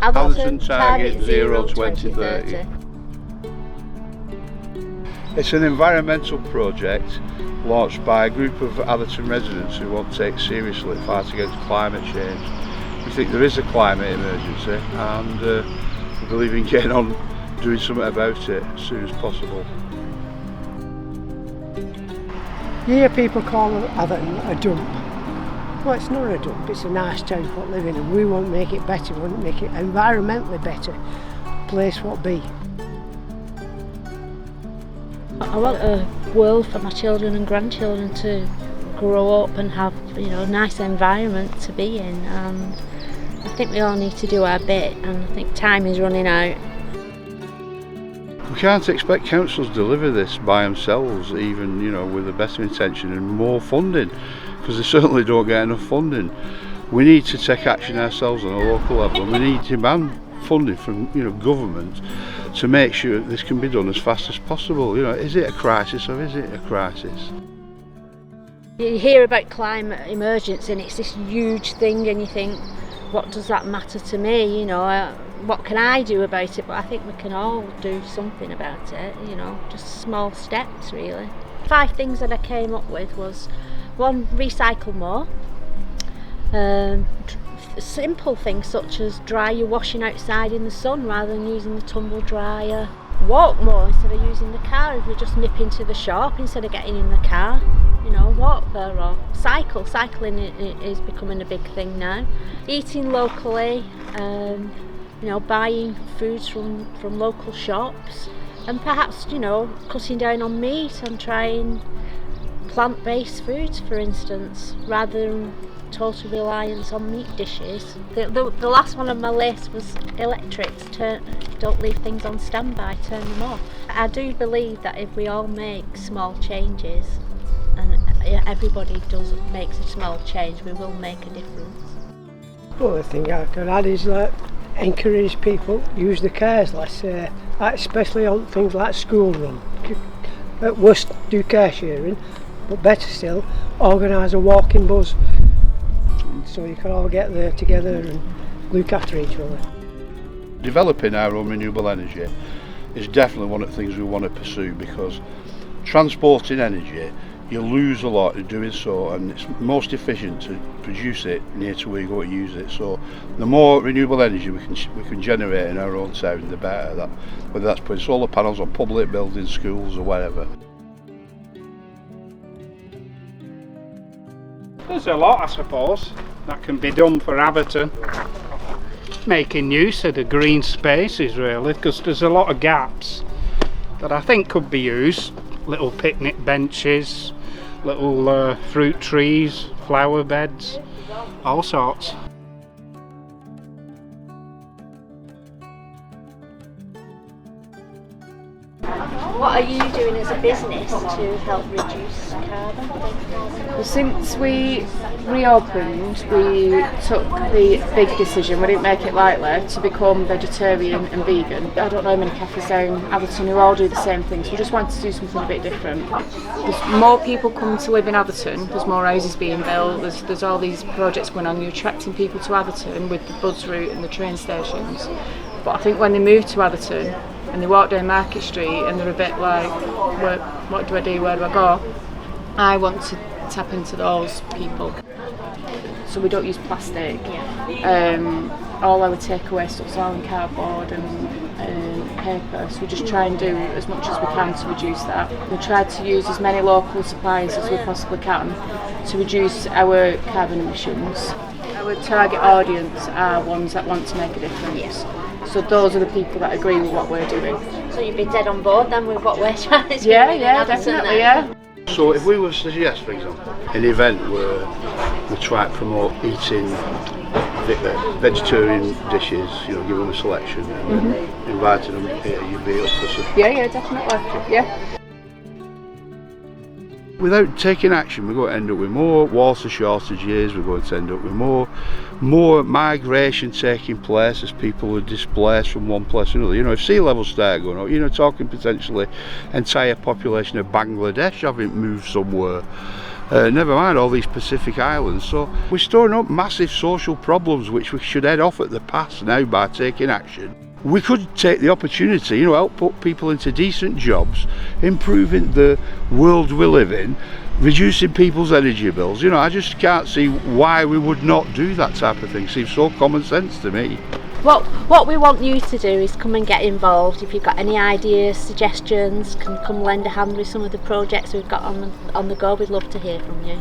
Atherton target 0 2030. It's an environmental project launched by a group of Atherton residents who want to take seriously the fight against climate change. We think there is a climate emergency, and we believe in getting on doing something about it as soon as possible. You hear people call Atherton a dump. Well, it's not a dump, it's a nice town to live in, and we want to make it better, we want to make it environmentally better place what be. I want a world for my children and grandchildren to grow up and have, a nice environment to be in, and I think we all need to do our bit, and I think time is running out. We can't expect councils to deliver this by themselves, even with the best intention and more funding, because they certainly don't get enough funding. We need to take action ourselves on a local level, and we need to demand funding from government to make sure that this can be done as fast as possible. Is it a crisis or is it a crisis? You hear about climate emergency and it's this huge thing, and you think, what does that matter to me? What can I do about it? But I think we can all do something about it, just small steps really. 5 things that I came up with was: 1, recycle more. Simple things such as dry your washing outside in the sun rather than using the tumble dryer. Walk more instead of using the car. If we just nip into the shop instead of getting in the car, walk there, or cycle. Cycling is becoming a big thing now. Eating locally, buying foods from local shops, and perhaps cutting down on meat and trying plant-based foods, for instance, rather than total reliance on meat dishes. The last one on my list was electrics. Don't leave things on standby, turn them off. I do believe that if we all make small changes, and everybody makes a small change, we will make a difference. Well, the thing I could add is encourage people use the cars, especially on things like school run. At worst, do car sharing, but better still, organise a walking bus so you can all get there together and look after each other. Developing our own renewable energy is definitely one of the things we want to pursue, because transporting energy, you lose a lot in doing so, and it's most efficient to produce it near to where you're going to use it. So the more renewable energy we can generate in our own town, the better. Whether that's putting solar panels on public buildings, schools or whatever. There's a lot, I suppose, that can be done for Atherton. Making use of the green spaces really, because there's a lot of gaps that I think could be used. Little picnic benches, little fruit trees, flower beds, all sorts. What are you doing as a business to help reduce carbon? Well, since we reopened, we took the big decision, we didn't make it lightly, to become vegetarian and vegan. I don't know many cafes down Atherton who all do the same thing, so we just wanted to do something a bit different. There's more people coming to live in Atherton, there's more houses being built, there's all these projects going on, you're attracting people to Atherton with the bus route and the train stations. But I think when they move to Atherton and they walk down Market Street and they're a bit like, what do I do, where do I go? I want to tap into those people. So we don't use plastic. All our takeaway stuff's all in cardboard and paper, so we just try and do as much as we can to reduce that. We try to use as many local suppliers as we possibly can to reduce our carbon emissions. Our target audience are ones that want to make a difference. So those are the people that agree with what we're doing. So you'd be dead on board then with what we're trying to do? Yeah, definitely, yeah. So if we were to suggest, for example, an event where we try to promote eating vegetarian dishes, give them a selection and inviting them here, you'd be up for some. Yeah, definitely, yeah. Without taking action, we're going to end up with more water shortages, we're going to end up with more migration taking place as people are displaced from one place to another. If sea levels start going up, talking potentially entire population of Bangladesh having moved somewhere. never mind all these Pacific islands. So we're storing up massive social problems which we should head off at the pass now by taking action. We could take the opportunity, you know, help put people into decent jobs, improving the world we live in, reducing people's energy bills. You know, I just can't see why we would not do that type of thing. Seems so common sense to me. What we want you to do is come and get involved. If you've got any ideas, suggestions, can come lend a hand with some of the projects we've got on the go. We'd love to hear from you.